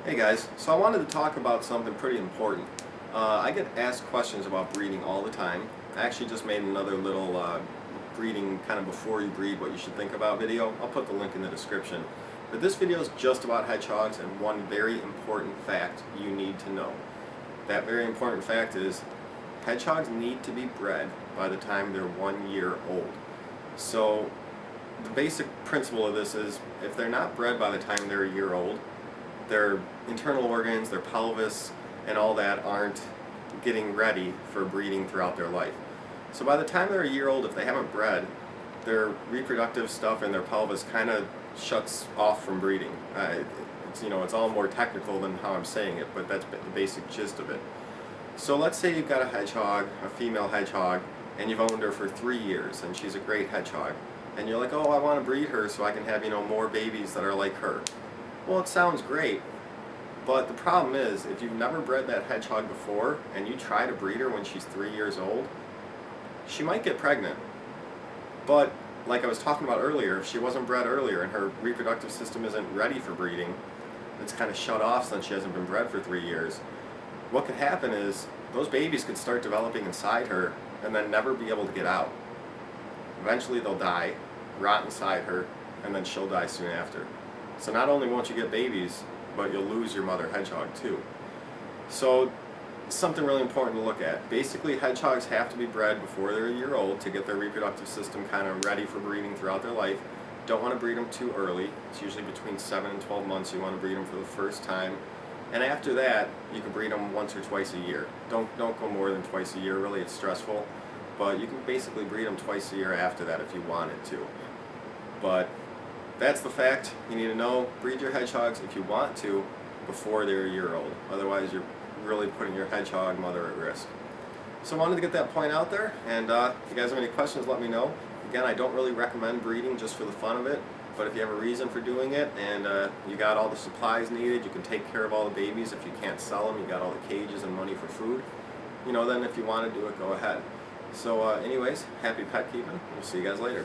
Hey guys, so I wanted to talk about something pretty important. I get asked questions about breeding all the time. I actually just made another little breeding kind of before you breed what you should think about video. I'll put the link in the description. But this video is just about hedgehogs and one very important fact you need to know. That very important fact is hedgehogs need to be bred by the time they're 1 year old. So the basic principle of this is if they're not bred by the time they're a year old, their internal organs, their pelvis, and all that aren't getting ready for breeding throughout their life. So by the time they're a year old, if they haven't bred, their reproductive stuff in their pelvis kind of shuts off from breeding. It's all more technical than how I'm saying it, but that's the basic gist of it. So let's say you've got a hedgehog, a female hedgehog, and you've owned her for 3 years, and she's a great hedgehog. And you're like, oh, I want to breed her so I can have, more babies that are like her. Well, it sounds great, but the problem is, if you've never bred that hedgehog before and you try to breed her when she's 3 years old, she might get pregnant. But, like I was talking about earlier, if she wasn't bred earlier and her reproductive system isn't ready for breeding, it's kind of shut off since she hasn't been bred for 3 years, what could happen is those babies could start developing inside her and then never be able to get out. Eventually they'll die, rot inside her, and then she'll die soon after. So not only won't you get babies, but you'll lose your mother hedgehog too. So something really important to look at. Basically, hedgehogs have to be bred before they're a year old to get their reproductive system kind of ready for breeding throughout their life. Don't want to breed them too early. It's usually between 7 and 12 months you want to breed them for the first time. And after that, you can breed them once or twice a year. Don't go more than twice a year, really, it's stressful. But you can basically breed them twice a year after that if you wanted to. But that's the fact you need to know. Breed your hedgehogs if you want to before they're a year old. Otherwise, you're really putting your hedgehog mother at risk. So I wanted to get that point out there, and if you guys have any questions, let me know. Again, I don't really recommend breeding just for the fun of it, but if you have a reason for doing it and you got all the supplies needed, you can take care of all the babies. If you can't sell them, you got all the cages and money for food, then if you want to do it, go ahead. So anyways, happy pet keeping. We'll see you guys later.